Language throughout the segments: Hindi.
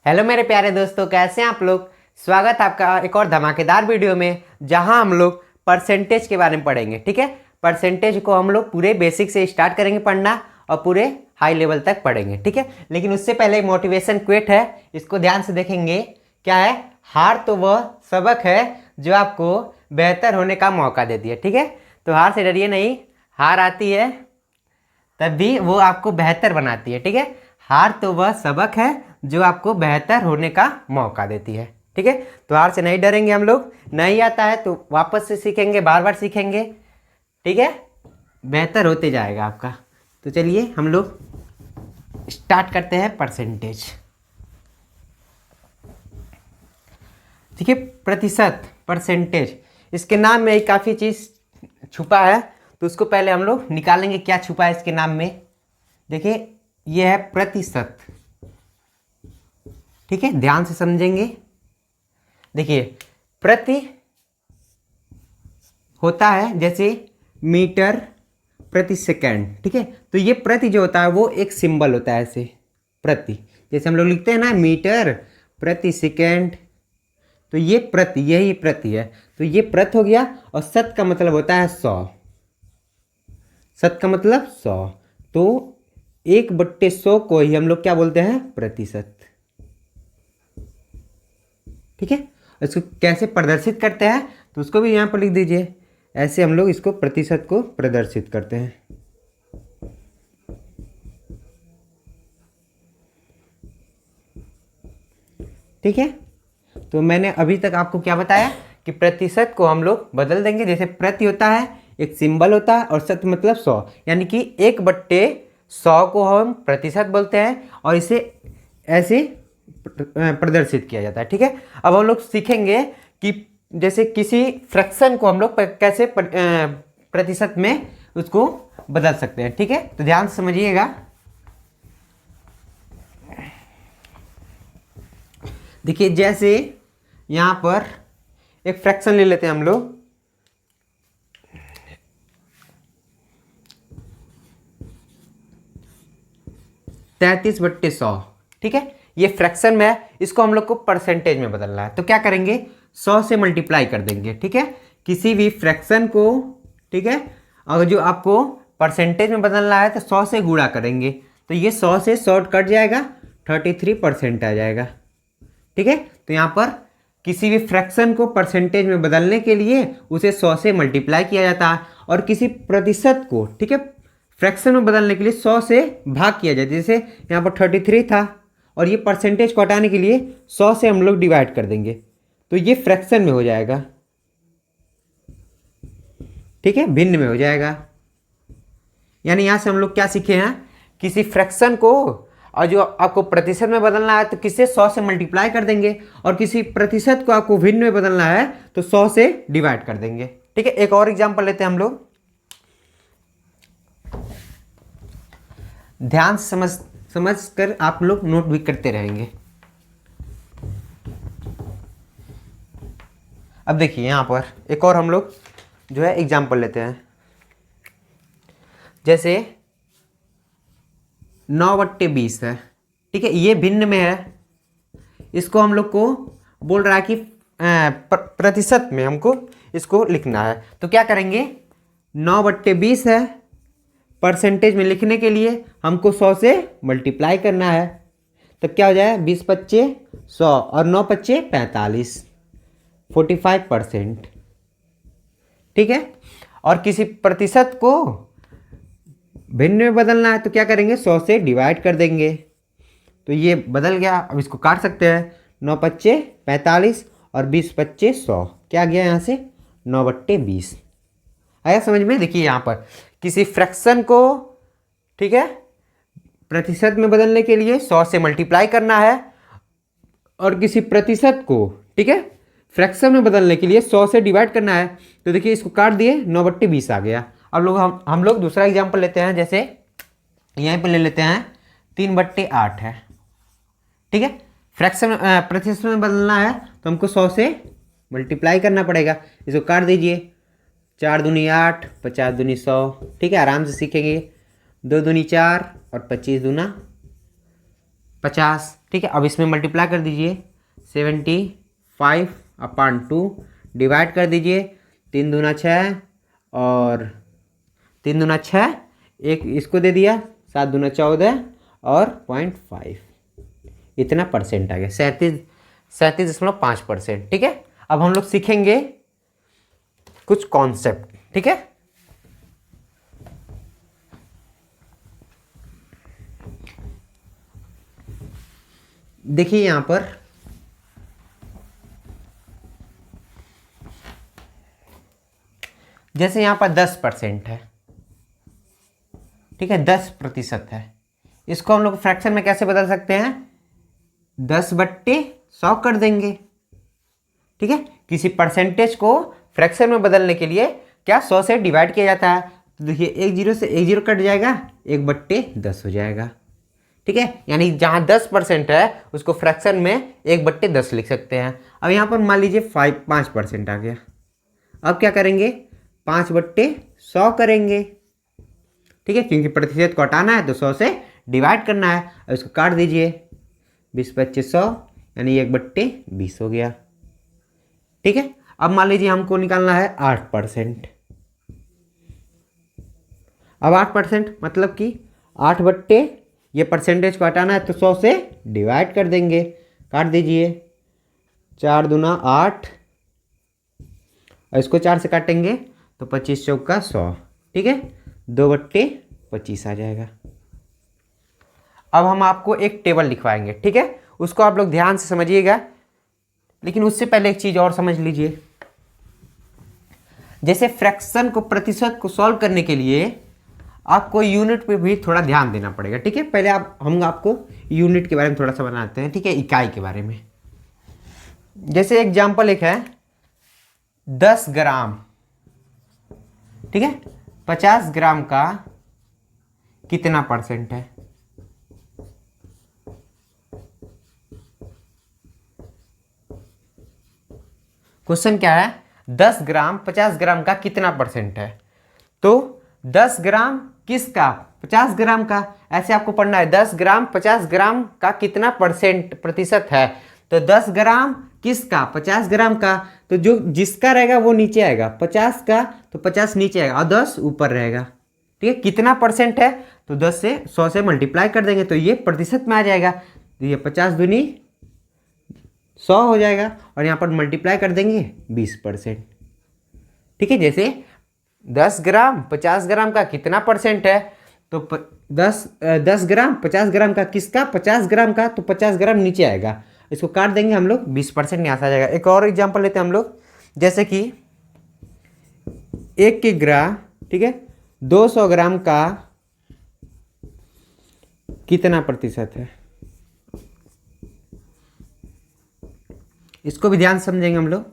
हेलो मेरे प्यारे दोस्तों, कैसे हैं आप लोग। स्वागत है आपका एक और धमाकेदार वीडियो में, जहां हम लोग परसेंटेज के बारे में पढ़ेंगे। ठीक है, परसेंटेज को हम लोग पूरे बेसिक से स्टार्ट करेंगे पढ़ना और पूरे हाई लेवल तक पढ़ेंगे। ठीक है, लेकिन उससे पहले एक मोटिवेशन क्वेट है, इसको ध्यान से देखेंगे। क्या है? हार तो वह सबक है जो आपको बेहतर होने का मौका देती है। ठीक है, तो हार से डरिए नहीं, हार आती है तब भी वो आपको बेहतर बनाती है। ठीक है, हार तो वह सबक है जो आपको बेहतर होने का मौका देती है। ठीक है, तो हार से नहीं डरेंगे हम लोग। नहीं आता है तो वापस से सीखेंगे, बार बार सीखेंगे। ठीक है, बेहतर होते जाएगा आपका। तो चलिए हम लोग स्टार्ट करते हैं परसेंटेज। ठीक है, प्रतिशत, परसेंटेज, इसके नाम में काफ़ी चीज़ छुपा है, तो उसको पहले हम लोग निकालेंगे क्या छुपा है इसके नाम में। देखिए, यह है प्रतिशत। ठीक है, ध्यान से समझेंगे। देखिए, प्रति होता है जैसे मीटर प्रति सेकंड। ठीक है, तो ये प्रति जो होता है वो एक सिंबल होता है ऐसे, प्रति, जैसे हम लोग लिखते हैं ना मीटर प्रति सेकंड, तो ये प्रति, यही प्रति है। तो ये प्रति हो गया। और शत का मतलब होता है 100। शत का मतलब 100, तो 1/100 को ही हम लोग क्या बोलते हैं? प्रतिशत। ठीक है, इसको कैसे प्रदर्शित करते हैं तो उसको भी यहाँ पर लिख दीजिए। ऐसे हम लोग इसको प्रतिशत को प्रदर्शित करते हैं। ठीक है, तो मैंने अभी तक आपको क्या बताया कि प्रतिशत को हम लोग बदल देंगे। जैसे प्रति होता है एक सिंबल होता है और शत मतलब 100, यानी कि 1/100 को हम प्रतिशत बोलते हैं और इसे ऐसे प्रदर्शित किया जाता है। ठीक है, अब हम लोग सीखेंगे कि जैसे किसी फ्रैक्शन को हम लोग कैसे प्रतिशत में उसको बदल सकते हैं। ठीक है, तो ध्यान से समझिएगा। देखिए, जैसे यहाँ पर एक फ्रैक्शन ले लेते हैं हम लोग, 33/100। ठीक है, ये फ्रैक्शन में है, इसको हम लोग को परसेंटेज में बदलना है। तो क्या करेंगे? 100 से मल्टीप्लाई कर देंगे। ठीक है, किसी भी फ्रैक्शन को, ठीक है, अगर जो आपको परसेंटेज में बदलना है तो 100 से गुणा करेंगे, तो ये 100 से 100 कट जाएगा, 33% आ जाएगा। ठीक है, तो यहाँ पर किसी भी फ्रैक्शन को परसेंटेज में बदलने के लिए उसे 100 से मल्टीप्लाई किया जाता है, और किसी प्रतिशत को, ठीक है, फ्रैक्शन में बदलने के लिए 100 से भाग किया जाता है। जैसे यहाँ पर 33 था और ये परसेंटेज को हटाने के लिए 100 से हम लोग डिवाइड कर देंगे, तो ये फ्रैक्शन में हो जाएगा। ठीक है, भिन्न में हो जाएगा। यानी यहाँ से हम लोग क्या सीखे हैं? किसी फ्रैक्शन को और जो आपको प्रतिशत में बदलना है तो किससे? 100 से मल्टीप्लाई कर देंगे, और किसी प्रतिशत को आपको भिन्न में बदलना है तो 100 से डिवाइड कर देंगे। ठीक है, एक और एग्जांपल लेते हैं हम लोग। ध्यान समझ कर आप लोग नोट भी करते रहेंगे। अब देखिए, यहां पर एक और हम लोग जो है एग्जांपल लेते हैं। जैसे 9/20 है। ठीक है, ये भिन्न में है, इसको हम लोग को बोल रहा है कि प्रतिशत में हमको इसको लिखना है। तो क्या करेंगे? 9/20 है, परसेंटेज में लिखने के लिए हमको 100 से मल्टीप्लाई करना है। तो क्या हो जाए? 20×5 100 और 9×5 45, 45%। ठीक है, और किसी प्रतिशत को भिन्न में बदलना है तो क्या करेंगे? 100 से डिवाइड कर देंगे, तो ये बदल गया। अब इसको काट सकते हैं, 9×5 45 और 20×5 100, क्या गया यहाँ से? 9/20 आया समझ में। देखिए, यहाँ पर किसी फ्रैक्शन को, ठीक है, प्रतिशत में बदलने के लिए 100 से मल्टीप्लाई करना है, और किसी प्रतिशत को, ठीक है, फ्रैक्शन में बदलने के लिए 100 से डिवाइड करना है। तो देखिए, इसको काट दिए, 9/20 आ गया। अब लोग हम लोग दूसरा एग्जाम्पल लेते हैं। जैसे यहीं पर ले लेते हैं 3/8 है। ठीक है, फ्रैक्शन प्रतिशत में बदलना है तो हमको 100 से मल्टीप्लाई करना पड़ेगा। इसको काट दीजिए, 4 दूनी 8, 50 दूनी 100। ठीक है, आराम से सीखेंगे। 2 दूनी 4 और 25 दूना 50, ठीक है। अब इसमें मल्टीप्लाई कर दीजिए, 75/2 डिवाइड कर दीजिए, 3 दूना 6 और 3 दूना 6, एक इसको दे दिया, 7 दूना 14 और 0.5, इतना परसेंट आ गया, 37.5%, ठीक है। अब हम लोग सीखेंगे कुछ कॉन्सेप्ट, ठीक है। देखिए यहां पर जैसे यहां पर 10% है, ठीक है, 10% है। इसको हम लोग फ्रैक्शन में कैसे बदल सकते हैं, 10/100 कर देंगे, ठीक है। किसी परसेंटेज को फ्रैक्शन में बदलने के लिए क्या 100 से डिवाइड किया जाता है। तो देखिए एक जीरो से एक जीरो कट जाएगा, 1/10 हो जाएगा, ठीक है। यानी जहां 10% है उसको फ्रैक्शन में 1/10 लिख सकते हैं। अब यहाँ पर मान लीजिए 5% आ गया, अब क्या करेंगे, 5/100 करेंगे, ठीक है, क्योंकि प्रतिशत को हटाना है तो 100 से डिवाइड करना है। अब इसको काट दीजिए, 20/2500 यानी 1/20 हो गया, ठीक है। अब मान लीजिए हमको निकालना है 8%। अब 8% मतलब कि 8 ये परसेंटेज को हटाना है तो 100 से डिवाइड कर देंगे, काट दीजिए, 4 दूना 8 और इसको 4 से काटेंगे तो 25 चौका 100, ठीक है, 2/25 आ जाएगा। अब हम आपको एक टेबल लिखवाएंगे, ठीक है, उसको आप लोग ध्यान से समझिएगा, लेकिन उससे पहले एक चीज और समझ लीजिए। जैसे फ्रैक्शन को, प्रतिशत को सॉल्व करने के लिए आपको यूनिट पे भी थोड़ा ध्यान देना पड़ेगा, ठीक है। पहले हम आपको यूनिट के बारे में थोड़ा सा बनाते हैं, ठीक है, इकाई के बारे में। जैसे एग्जांपल एक है 10 ग्राम, ठीक है, 50 ग्राम का कितना परसेंट है। क्वेश्चन क्या है, 10 ग्राम 50 ग्राम का कितना परसेंट है। तो 10 ग्राम किसका, 50 ग्राम का, ऐसे आपको पढ़ना है, 10 ग्राम 50 ग्राम का कितना प्रतिशत है। तो 10 ग्राम किसका, 50 ग्राम का, तो जो जिसका रहेगा वो नीचे आएगा, 50 का तो 50 नीचे आएगा और 10 ऊपर रहेगा, ठीक है। कितना परसेंट है, तो 10 से 100 से मल्टीप्लाई कर देंगे तो ये प्रतिशत में आ जाएगा, तो ये 50 दूनी 100 हो जाएगा और यहाँ पर मल्टीप्लाई कर देंगे 20%, ठीक है। जैसे 10 ग्राम 50 ग्राम का कितना परसेंट है, तो 10 ग्राम 50 ग्राम का किसका, 50 ग्राम का, तो 50 ग्राम नीचे आएगा, इसको काट देंगे हम लोग, 20% यहाँ से आ जाएगा। एक और एग्जांपल लेते हैं हम लोग, जैसे कि 1 किग्रा, ठीक है, 200 ग्राम का कितना प्रतिशत है, इसको भी ध्यान से समझेंगे हम लोग,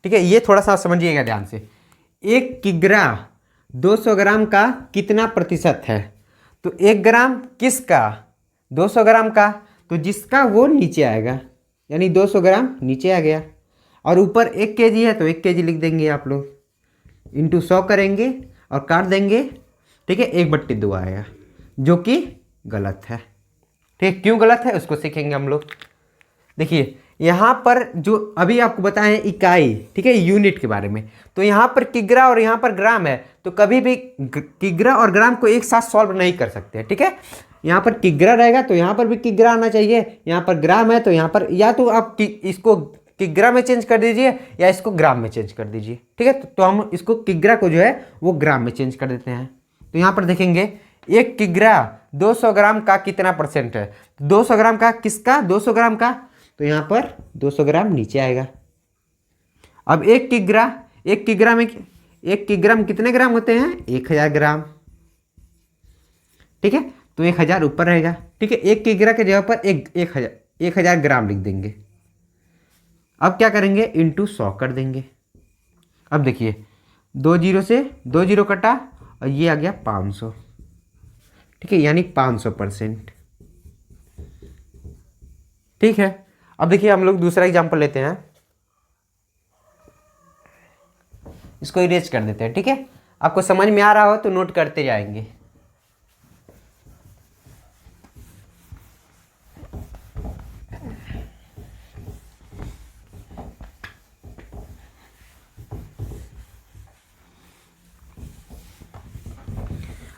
ठीक है। ये थोड़ा सा समझिएगा ध्यान से, 1 किग्रा 200 ग्राम का कितना प्रतिशत है, तो 1 ग्राम किसका, 200 ग्राम का, तो जिसका वो नीचे आएगा, यानी 200 ग्राम नीचे आ गया, और ऊपर 1 केजी है तो 1 केजी लिख देंगे आप लोग, इंटू 100 करेंगे और काट देंगे, ठीक है, 1/2 आएगा, जो कि गलत है, ठीक। क्यों गलत है उसको सीखेंगे हम लोग। देखिए यहाँ पर जो अभी आपको बताएं इकाई, ठीक है, यूनिट के बारे में, तो यहाँ पर किग्रा और यहाँ पर ग्राम है, तो कभी भी किग्रा और ग्राम को एक साथ सॉल्व नहीं कर सकते, ठीक है। यहाँ पर किग्रा रहेगा तो यहाँ पर भी किग्रा आना चाहिए, यहाँ पर ग्राम है तो यहाँ पर या तो आप इसको किग्रा में चेंज कर दीजिए या इसको ग्राम में चेंज कर दीजिए, ठीक है। तो हम इसको किग्रा को जो है वो ग्राम में चेंज कर देते हैं। तो यहाँ पर देखेंगे 1 किग्रा 200 ग्राम का कितना परसेंट है, 200 ग्राम का किसका, 200 ग्राम का, तो यहाँ पर 200 ग्राम नीचे आएगा। अब 1 किग्रा में 1 किग्रा में कितने ग्राम होते हैं, 1000 ग्राम, ठीक है, तो 1000 ऊपर रहेगा, ठीक है। 1 किग्रा के जगह पर 1000 ग्राम लिख देंगे। अब क्या करेंगे, इंटू 100 कर देंगे। अब देखिए 2 जीरो से 2 जीरो कटा और ये आ गया 500, ठीक है, यानी 500%, ठीक है। अब देखिए हम लोग दूसरा एग्जांपल लेते हैं, इसको इरेज कर देते हैं, ठीक है। आपको समझ में आ रहा हो तो नोट करते जाएंगे।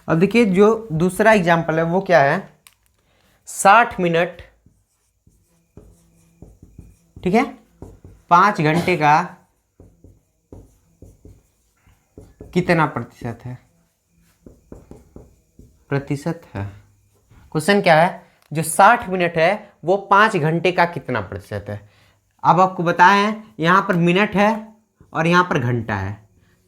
अब देखिए जो दूसरा एग्जाम्पल है वो क्या है, 60 मिनट, ठीक है, 5 घंटे का कितना प्रतिशत है, क्वेश्चन क्या है, जो 60 मिनट है वो 5 घंटे का कितना प्रतिशत है। अब आपको बताएं यहाँ पर मिनट है और यहाँ पर घंटा है,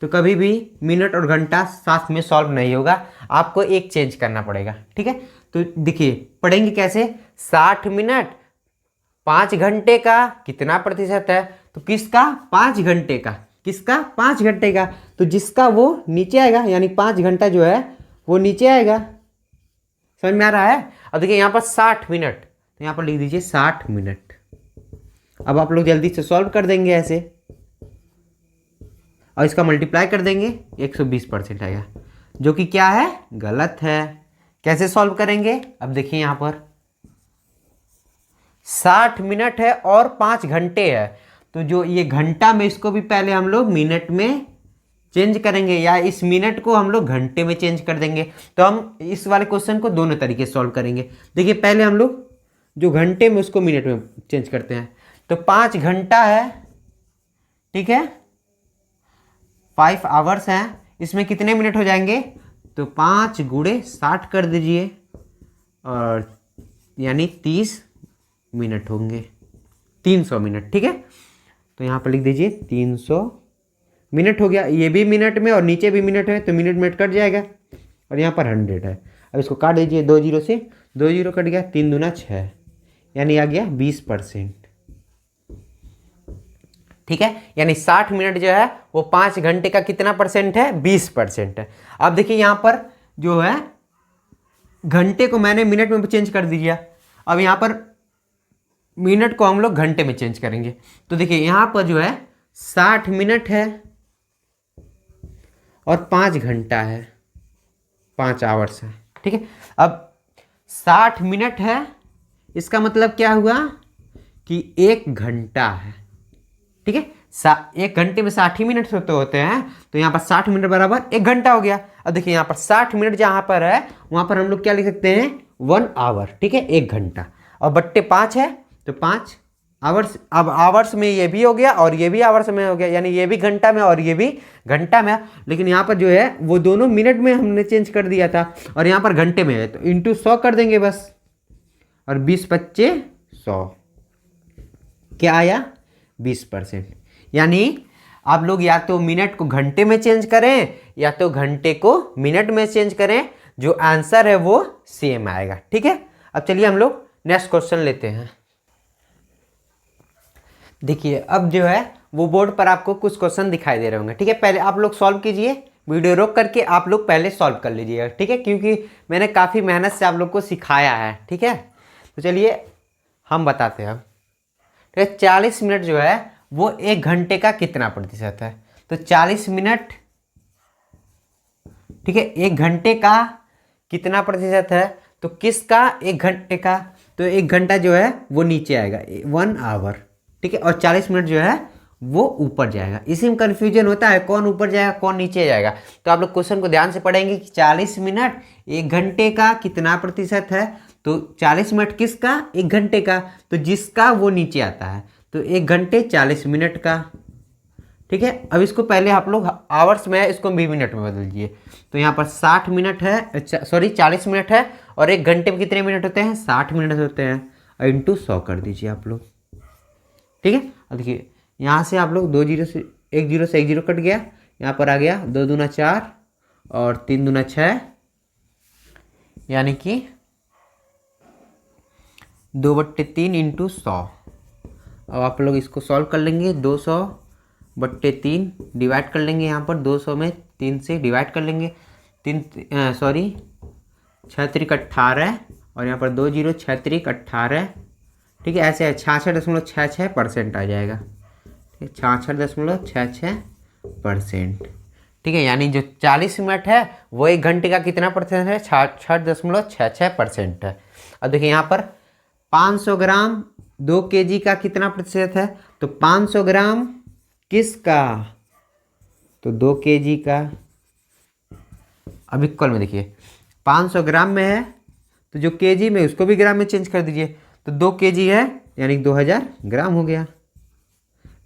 तो कभी भी मिनट और घंटा साथ में सॉल्व नहीं होगा, आपको एक चेंज करना पड़ेगा, ठीक है। तो देखिए पढ़ेंगे कैसे, 60 मिनट 5 घंटे का कितना प्रतिशत है, तो किसका 5 घंटे का, किसका 5 घंटे का, तो जिसका वो नीचे आएगा, यानी 5 घंटा जो है वो नीचे आएगा। समझ में आ रहा है। अब देखिए यहाँ पर 60 मिनट, तो यहाँ पर लिख दीजिए 60 मिनट। अब आप लोग जल्दी से सॉल्व कर देंगे ऐसे, और इसका मल्टीप्लाई कर देंगे, 120% आएगा, जो कि क्या है, गलत है। कैसे सॉल्व करेंगे, अब देखिए यहाँ पर 60 मिनट है और 5 घंटे है, तो जो ये घंटा में इसको भी पहले हम लोग मिनट में चेंज करेंगे, या इस मिनट को हम लोग घंटे में चेंज कर देंगे। तो हम इस वाले क्वेश्चन को दोनों तरीके से सॉल्व करेंगे। देखिए पहले हम लोग जो घंटे में उसको मिनट में चेंज करते हैं, तो 5 घंटा है, ठीक है, 5 आवर्स हैं, इसमें कितने मिनट हो जाएंगे, तो 5 गुणे 60 कर दीजिए, और यानी 30 मिनट होंगे, 300 मिनट, ठीक है। तो यहाँ पर लिख दीजिए 300 मिनट हो गया, ये भी मिनट में और नीचे भी मिनट है, तो मिनट मिनट कट जाएगा, और यहाँ पर 100 है। अब इसको काट दीजिए, 2 जीरो से 2 जीरो कट गया, 3 दूना 6, यानी आ गया 20%, ठीक है। यानी 60 मिनट जो है वो 5 घंटे का कितना परसेंट है, 20% है। अब देखिए यहाँ पर जो है घंटे को मैंने मिनट में चेंज कर दिया, अब यहाँ पर मिनट को हम लोग घंटे में चेंज करेंगे। तो देखिए यहाँ पर जो है 60 मिनट है और 5 घंटा है, 5 आवर्स है, ठीक है। अब 60 मिनट है, इसका मतलब क्या हुआ कि 1 घंटा है, ठीक है। 1 घंटे में 60 मिनट होते हैं, तो यहाँ पर 60 मिनट बराबर 1 घंटा हो गया। अब देखिए यहाँ पर 60 मिनट जहाँ पर है वहाँ पर हम लोग क्या लिख सकते हैं, 1 आवर, ठीक है, 1 घंटा, और बट्टे 5 है, तो 5 आवर्स। अब आवर्स में ये भी हो गया और ये भी आवर्स में हो गया, यानी ये भी घंटा में और ये भी घंटा में, लेकिन यहाँ पर जो है वो दोनों मिनट में हमने चेंज कर दिया था, और यहाँ पर घंटे में है, तो इंटू 100 कर देंगे बस, और 20 पच्चे 100, क्या आया, 20%। यानी आप लोग या तो मिनट को घंटे में चेंज करें या तो घंटे को मिनट में चेंज करें, जो आंसर है वो सेम आएगा, ठीक है। अब चलिए हम लोग नेक्स्ट क्वेश्चन लेते हैं। देखिए अब जो है वो बोर्ड पर आपको कुछ क्वेश्चन दिखाई दे रहे होंगे, ठीक है। पहले आप लोग सॉल्व कीजिए, वीडियो रोक करके आप लोग पहले सॉल्व कर लीजिएगा, ठीक है, क्योंकि मैंने काफ़ी मेहनत से आप लोग को सिखाया है, ठीक है। तो चलिए हम बताते हैं। ठीक है, 40 मिनट जो है वो 1 घंटे का कितना प्रतिशत है, तो 40 मिनट, ठीक है, 1 घंटे का कितना प्रतिशत है, तो किसका 1 घंटे का, तो 1 घंटा जो है वो नीचे आएगा, 1 आवर, ठीक है, और 40 मिनट जो है वो ऊपर जाएगा। इसी में कन्फ्यूजन होता है, कौन ऊपर जाएगा कौन नीचे जाएगा। तो आप लोग क्वेश्चन को ध्यान से पढ़ेंगे कि 40 मिनट 1 घंटे का कितना प्रतिशत है, तो 40 मिनट किसका, 1 घंटे का, तो जिसका वो नीचे आता है, तो 1 घंटे 40 मिनट का, ठीक है। अब इसको पहले आप लोग आवर्स में है, इसको भी मिनट में बदल दीजिए। तो यहाँ पर 60 मिनट है, सॉरी 40 मिनट है, और 1 घंटे में कितने मिनट होते हैं, 60 मिनट होते हैं, और इंटू 100 कर दीजिए आप लोग, ठीक है। अब देखिए यहाँ से आप लोग 2 जीरो से 1 जीरो से 1 जीरो कट गया, यहाँ पर आ गया 2 दूना 4 और 3 दूना 6, यानी कि 2/3 इंटू 100। अब आप लोग इसको सॉल्व कर लेंगे, 200/3 डिवाइड कर लेंगे, यहाँ पर 200 में 3 से डिवाइड कर लेंगे, 6 त्रिक 18, और यहाँ पर 2 जीरो 6 त्रिक 18, ठीक है, ऐसे 66.66% आ जाएगा, 66.66%, ठीक है। यानी जो 40 मिनट है वो 1 घंटे का कितना परसेंट है, 66.66% है। अब देखिए यहाँ पर 500 ग्राम 2 kg का कितना प्रतिशत है, तो 500 ग्राम किसका, तो 2 kg का, अब इक्वल में देखिए 500 ग्राम में है तो जो केजी में उसको भी ग्राम में चेंज कर दीजिए, तो 2 केजी है यानी 2000 ग्राम हो गया,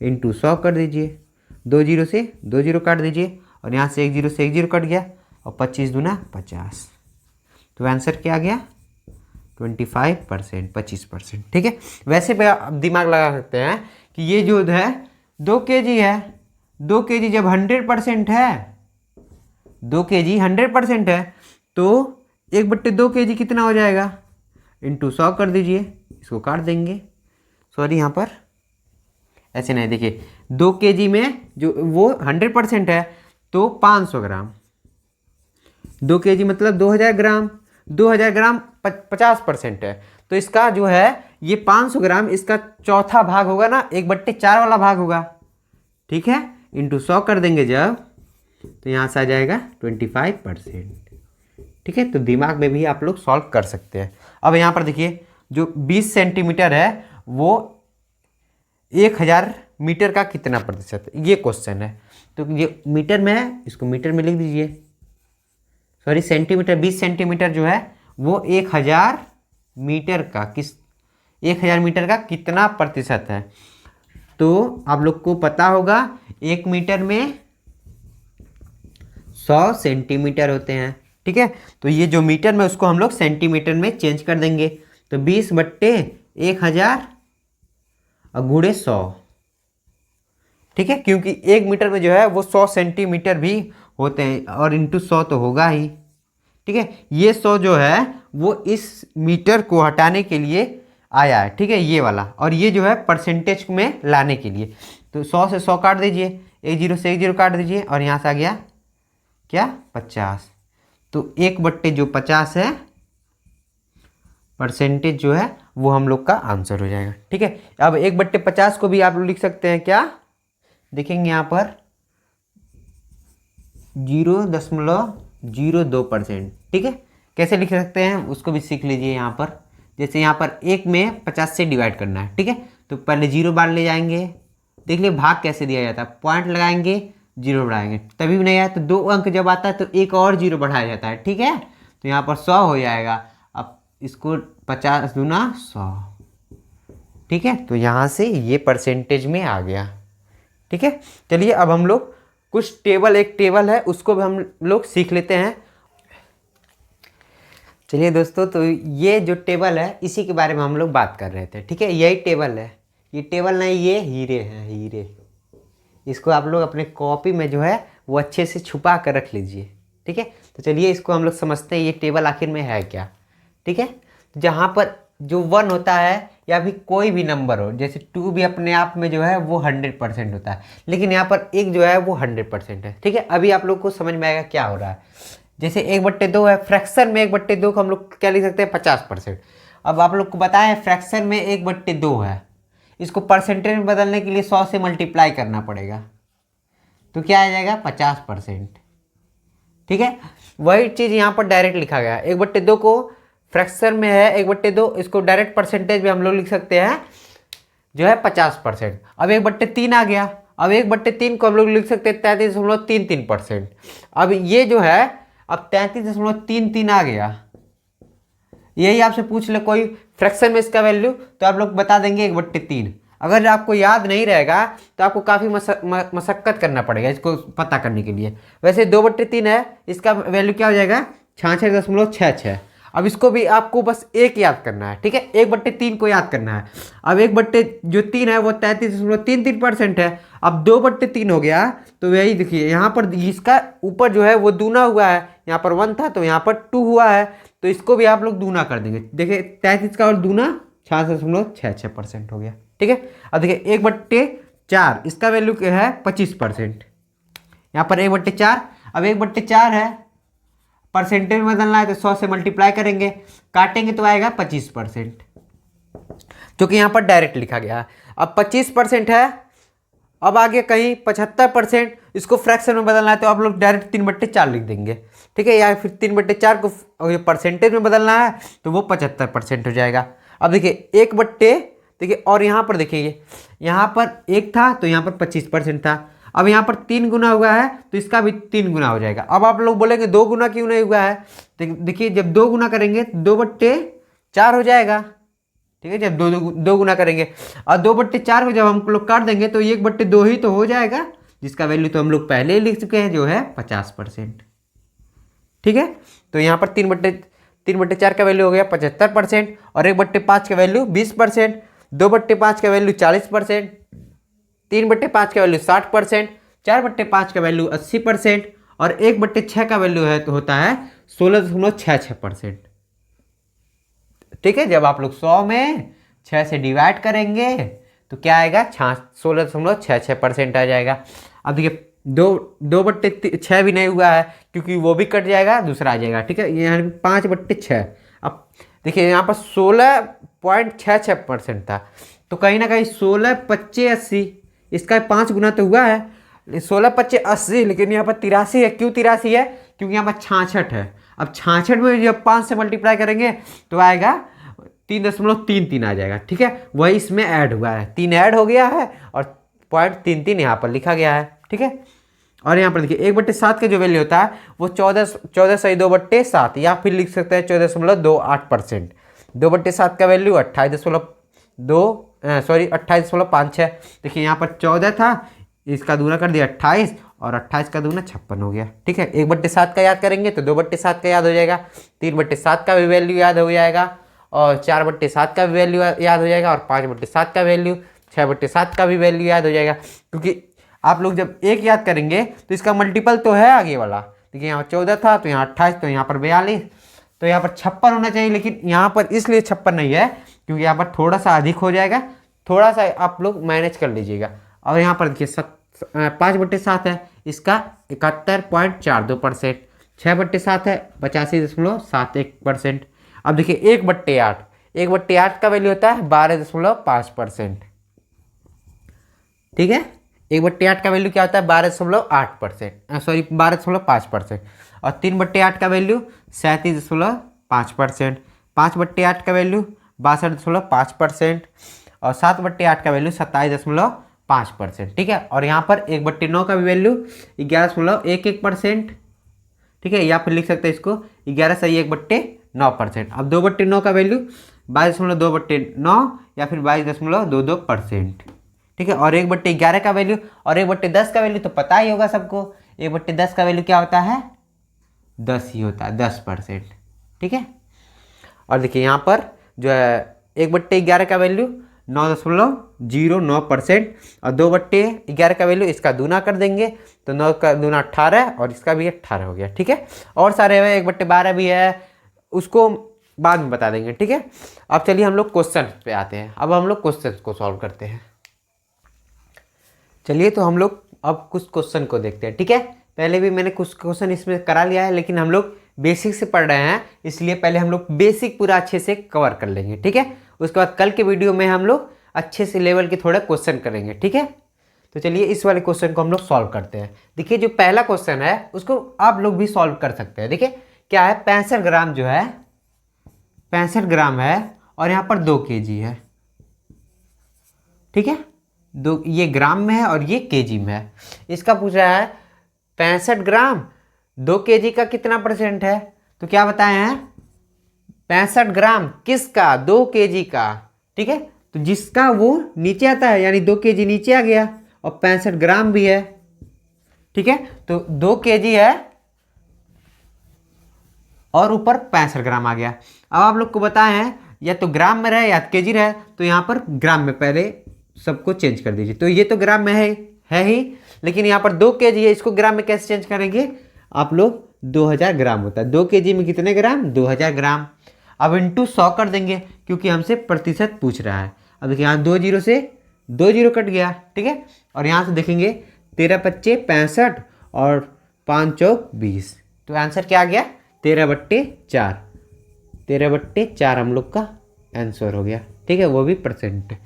इंटू 100 कर दीजिए, 2 जीरो से 2 जीरो काट दीजिए और यहाँ से 1 जीरो से 1 जीरो कट गया और 25 दूना 50, तो आंसर क्या आ गया 25%, 25%। ठीक है, वैसे पे आप दिमाग लगा सकते हैं कि ये जो है 2 केजी है, 2 केजी जब 100% है, 2 केजी 100% है तो 1/2 केजी कितना हो जाएगा, इंटू 100 कर दीजिए, इसको काट देंगे, सॉरी यहाँ पर ऐसे नहीं, देखिए 2 केजी में जो वो 100% है तो 500 ग्राम, 2 केजी मतलब 2000 ग्राम, 2000 ग्राम 50% है तो इसका जो है ये 500 ग्राम इसका चौथा भाग होगा ना, 1/4 वाला भाग होगा। ठीक है, इंटू 100 कर देंगे जब तो यहाँ से आ जाएगा 25%। ठीक है, तो दिमाग में भी आप लोग सॉल्व कर सकते हैं। अब यहाँ पर देखिए जो 20 सेंटीमीटर है वो 1000 मीटर का कितना प्रतिशत, ये क्वेश्चन है। तो ये मीटर में है, इसको मीटर में लिख दीजिए, सॉरी सेंटीमीटर, 20 सेंटीमीटर जो है वो 1000 मीटर का 1000 मीटर का कितना प्रतिशत है। तो आप लोग को पता होगा 1 मीटर में 100 सेंटीमीटर होते हैं। ठीक है, तो ये जो मीटर में उसको हम लोग सेंटीमीटर में चेंज कर देंगे, तो 20/1000 और गुणे 100। ठीक है, क्योंकि 1 मीटर में जो है वो 100 सेंटीमीटर भी होते हैं और इंटू 100 तो होगा ही। ठीक है, ये 100 जो है वो इस मीटर को हटाने के लिए आया है। ठीक है, ये वाला, और ये जो है परसेंटेज में लाने के लिए, तो 100 से 100 काट दीजिए, 1 जीरो से 1 जीरो काट दीजिए और यहाँ से आ गया क्या 50, तो 1/50 है परसेंटेज जो है वो हम लोग का आंसर हो जाएगा। ठीक है, अब 1/50 को भी आप लोग लिख सकते हैं क्या, देखेंगे यहाँ पर 0.02%। ठीक है, कैसे लिख सकते हैं उसको भी सीख लीजिए। यहाँ पर जैसे यहाँ पर 1 में 50 से डिवाइड करना है। ठीक है, तो पहले 0 बार ले जाएंगे, देख लिए भाग कैसे दिया जाता है, पॉइंट लगाएंगे, 0 बढ़ाएंगे, तभी भी नहीं आया तो 2 अंक जब आता है तो एक और 0 बढ़ाया जाता है। ठीक है, तो यहाँ पर 100 हो जाएगा। अब इसको 50 दूना 100। ठीक है, तो यहाँ से ये परसेंटेज में आ गया। ठीक है, चलिए अब हम लोग कुछ टेबल, एक टेबल है उसको भी हम लोग सीख लेते हैं। चलिए दोस्तों, तो ये जो टेबल है इसी के बारे में हम लोग बात कर रहे थे। ठीक है, यही टेबल है, ये टेबल नहीं, ये हीरे हैं, हीरे। इसको आप लोग अपने कॉपी में जो है वो अच्छे से छुपा कर रख लीजिए। ठीक है, तो चलिए इसको हम लोग समझते हैं ये टेबल आखिर में है क्या। ठीक है, जहाँ पर जो 1 होता है या फिर कोई भी नंबर हो, जैसे 2 भी अपने आप में जो है वो 100% होता है, लेकिन यहाँ पर 1 जो है वो 100% है। ठीक है, अभी आप लोग को समझ में आएगा क्या हो रहा है। जैसे 1/2 है, फ्रैक्शन में 1/2 को हम लोग क्या लिख सकते हैं 50%। अब आप लोग को बताएं फ्रैक्शन में 1/2 है, इसको परसेंटेज में बदलने के लिए 100 से मल्टीप्लाई करना पड़ेगा, तो क्या आ जाएगा 50%। ठीक है, वही चीज़ यहाँ पर डायरेक्ट लिखा गया है। 1/2 को फ्रैक्शन में है 1/2, इसको डायरेक्ट परसेंटेज में हम लोग लिख सकते हैं जो है 50%। अब 1/3 आ गया, अब 1/3 को हम लोग लिख सकते हैं 33.33%। अब ये जो है अब 33.33 आ गया, यही आपसे पूछ ले कोई फ्रैक्शन में इसका वैल्यू, तो आप लोग बता देंगे 1/3। अगर आपको याद नहीं रहेगा तो आपको काफ़ी मशक्कत करना पड़ेगा इसको पता करने के लिए। वैसे 2/3 है, इसका वैल्यू क्या हो जाएगा 66.66। अब इसको भी आपको बस एक याद करना है। ठीक है, 1/3 को याद करना है। अब 1/3 है वो 33.33% है। अब 2/3 हो गया, तो यही देखिए यहाँ पर इसका ऊपर जो है वो दूना हुआ है, यहाँ पर 1 था तो यहाँ पर 2 हुआ है, तो इसको भी आप लोग दूना कर देंगे। देखिए 33 का और दूना 66.66% हो गया। ठीक है, अब देखिए 1/4 इसका वैल्यू क्या है 25%, यहाँ पर 1/4। अब 1/4 है, परसेंटेज में बदलना है तो 100 से मल्टीप्लाई करेंगे, काटेंगे तो आएगा 25%, जो कि यहाँ पर डायरेक्ट लिखा गया है। अब 25% है, अब आगे कहीं 75%, इसको फ्रैक्शन में बदलना है तो आप लोग डायरेक्ट 3/4 लिख देंगे। ठीक है, या फिर 3/4 को परसेंटेज में बदलना है तो वो 75% हो जाएगा। अब देखिए देखिए और यहाँ पर देखिए यहाँ पर 1 था तो यहाँ पर 25% था। अब यहाँ पर 3 गुना हुआ है तो इसका भी 3 गुना हो जाएगा। अब आप लोग बोलेंगे 2 गुना क्यों नहीं हुआ है, तो देखिए जब 2 गुना करेंगे तो 2/4 हो जाएगा। ठीक है, जब दो गुना करेंगे और 2/4 को जब हम लोग काट देंगे तो 1/2 ही तो हो जाएगा, जिसका वैल्यू तो हम लोग पहले ही लिख चुके हैं जो है 50%। ठीक है, तो यहाँ पर 3/4 का वैल्यू हो गया 75% और 1/5 का वैल्यू 20%, 2/5 का वैल्यू 40%, 3/5 का वैल्यू 60%, 4/5 का वैल्यू 80% और 1/6 का वैल्यू है तो होता है 16.66%। ठीक है, जब आप लोग 100 में 6 से डिवाइड करेंगे तो क्या आएगा, 16.66% आ जाएगा। अब देखिए 2/6 भी नहीं हुआ है क्योंकि वो भी कट जाएगा, दूसरा आ जाएगा। ठीक है, यहाँ 5/6। अब देखिए यहाँ पर 16.66% था, तो कहीं ना कहीं 16×5=80, इसका 5 गुना तो हुआ है, 16×5=80, लेकिन यहाँ पर 83 है। क्यों 83 है, क्योंकि यहाँ पर 66 है। अब 66 में जब 5 से मल्टीप्लाई करेंगे तो आएगा 3.33 आ जाएगा। ठीक है, वही इसमें ऐड हुआ है, 3 ऐड हो गया है और 0.33 यहाँ पर लिखा गया है। ठीक है, और यहाँ पर देखिए 1/7 का जो वैल्यू होता है वो 14 या फिर लिख सकते हैं 14.28%। 2/7 का वैल्यू 28.5 है। देखिए यहाँ पर 14 था, इसका दूना कर दिया 28 और 28 का दूना 56 हो गया। ठीक है, 1/7 का याद करेंगे तो 2/7 का याद हो जाएगा, 3/7 का भी वैल्यू याद हो जाएगा और 4/7 का भी वैल्यू याद हो जाएगा और 5/7 का वैल्यू, 6/7 का भी वैल्यू याद हो जाएगा। क्योंकि आप लोग जब एक याद करेंगे तो इसका मल्टीपल तो है आगे वाला। देखिए यहाँ 14 था तो यहाँ 28, तो यहाँ पर 42, तो यहाँ पर 56 होना चाहिए, लेकिन यहाँ पर इसलिए 56 नहीं है क्योंकि यहाँ पर थोड़ा सा अधिक हो जाएगा, थोड़ा सा आप लोग मैनेज कर लीजिएगा। और यहाँ पर देखिए 5/7 है, इसका 71.42%, 6/7 है 85.71%। अब देखिए 1/8 का वैल्यू होता है 12.5%। ठीक है, 1/8 का वैल्यू क्या होता है 12.8%, सॉरी 12.5%। और 3/8 का वैल्यू 37.5%, 5/8 का वैल्यू 62.5% और 7/8 का वैल्यू 27.5%। ठीक है, और यहाँ पर 1/9 का भी वैल्यू 11.11%। ठीक है, या फिर लिख सकते हैं इसको 11/1/9%। अब 2/9 का वैल्यू 22.2/9 या फिर 22.22%। ठीक है, और 1/11 का वैल्यू और 1/10 का वैल्यू तो पता ही होगा सबको। 1/10 का वैल्यू क्या होता है, 10 ही होता है, 10%। ठीक है, और देखिए यहाँ पर जो है 1/11 का वैल्यू 9.09% और 2/11 का वैल्यू इसका दूना कर देंगे तो 9 का दूना 18 और इसका भी 18 हो गया। ठीक है, और सारे 1/12 भी है, उसको बाद में बता देंगे। ठीक है, अब चलिए हम लोग क्वेश्चन पे आते हैं। अब हम लोग क्वेश्चन को सॉल्व करते हैं। चलिए तो हम लोग अब कुछ क्वेश्चन को देखते हैं। ठीक है, पहले भी मैंने कुछ क्वेश्चन इसमें करा लिया है, लेकिन हम लोग बेसिक से पढ़ रहे हैं, इसलिए पहले हम लोग बेसिक पूरा अच्छे से कवर कर लेंगे। ठीक है, उसके बाद कल के वीडियो में हम लोग अच्छे से लेवल के थोड़े क्वेश्चन करेंगे। ठीक है, तो चलिए इस वाले क्वेश्चन को हम लोग सॉल्व करते हैं। देखिए जो पहला क्वेश्चन है उसको आप लोग भी सॉल्व कर सकते हैं। देखिए क्या है, 65 ग्राम जो है 65 ग्राम है और यहाँ पर 2 kg है। ठीक है, दो, ये ग्राम में है और ये केजी में है। इसका पूछ रहा है 65 ग्राम 2 kg का कितना % है, तो क्या बताए हैं 65 ग्राम किसका, 2 kg का। ठीक है, तो जिसका वो नीचे आता है यानी 2 kg नीचे आ गया और 65 ग्राम भी है। ठीक है, तो 2 kg है और ऊपर 65 ग्राम आ गया। अब आप लोग को बताए हैं या तो ग्राम में रहे या केजी रहे, तो यहाँ पर ग्राम में पहले सबको चेंज कर दीजिए। तो ये तो ग्राम में है ही, लेकिन यहाँ पर 2 kg है, इसको ग्राम में कैसे चेंज करेंगे आप लोग, 2000 ग्राम होता है। 2 kg में कितने ग्राम, 2000 ग्राम। अब इंटू 100 कर देंगे क्योंकि हमसे प्रतिशत पूछ रहा है। अब देखिए यहाँ 2 0 से 2 0 कट गया। ठीक है, और यहाँ से देखेंगे 13×5 65 और 5 चौक 20, तो आंसर क्या आ गया 13/4। 13/4 हम लोग का आंसर हो गया। ठीक है, वो भी %।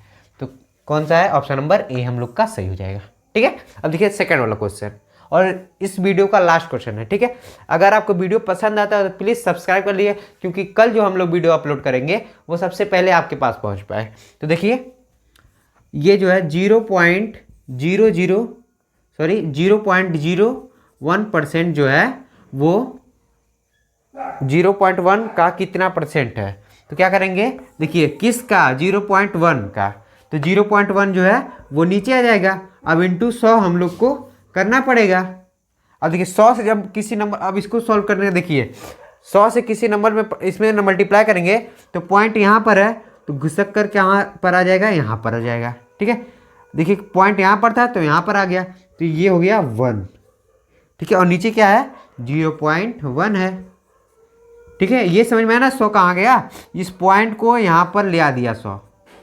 तो कौन सा है, ऑप्शन नंबर ए हम लोग का सही हो जाएगा। ठीक है, अब देखिए सेकंड वाला क्वेश्चन और इस वीडियो का लास्ट क्वेश्चन है। ठीक है, अगर आपको वीडियो पसंद आता है तो प्लीज़ सब्सक्राइब कर लीजिए, क्योंकि कल जो हम लोग वीडियो अपलोड करेंगे वो सबसे पहले आपके पास पहुंच पाए। तो देखिए ये जो है 0.00 सॉरी 0.01% जो है वो 0.1 का कितना परसेंट है। तो क्या करेंगे, देखिए किसका 0.1 का, तो 0.1 जो है वो नीचे आ जाएगा। अब इंटू 100 हम लोग को करना पड़ेगा। अब देखिए 100 से जब किसी नंबर, अब इसको सॉल्व करने का देखिए 100 से किसी नंबर में इसमें मल्टीप्लाई करेंगे तो पॉइंट यहाँ पर है तो घुसक कर यहाँ पर आ जाएगा, यहाँ पर आ जाएगा। ठीक है, देखिए पॉइंट यहाँ पर था तो यहाँ पर आ गया, तो ये हो गया 1। ठीक है, और नीचे क्या है 0.1 है। ठीक है, ये समझ में आया ना 100 कहाँ गया, इस पॉइंट को यहाँ पर ले आ दिया 100।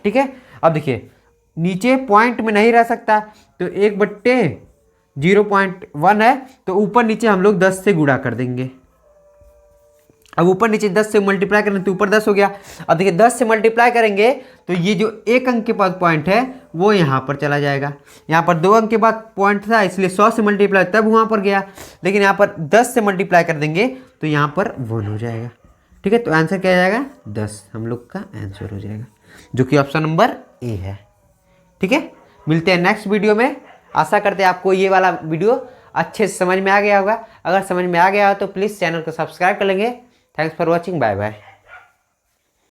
ठीक है, अब देखिए नीचे पॉइंट में नहीं रह सकता तो 1/0.1 है तो ऊपर नीचे हम लोग 10 से गुणा कर देंगे। अब ऊपर नीचे 10 से मल्टीप्लाई करें तो ऊपर 10 हो गया। अब देखिए 10 से मल्टीप्लाई करेंगे तो ये जो 1 अंक के बाद पॉइंट है वो यहाँ पर चला जाएगा। यहाँ पर 2 अंक के बाद पॉइंट था इसलिए 100 से मल्टीप्लाई तब वहाँ पर गया, लेकिन यहाँ पर 10 से मल्टीप्लाई कर देंगे तो यहाँ पर 1 हो जाएगा। ठीक है, तो आंसर क्या आ जाएगा 10, हम लोग का आंसर हो जाएगा, जो कि ऑप्शन नंबर ए है। ठीक है, मिलते हैं नेक्स्ट वीडियो में। आशा करते हैं आपको ये वाला वीडियो अच्छे से समझ में आ गया होगा। अगर समझ में आ गया हो तो प्लीज़ चैनल को सब्सक्राइब कर लेंगे। Thanks for watching, bye bye.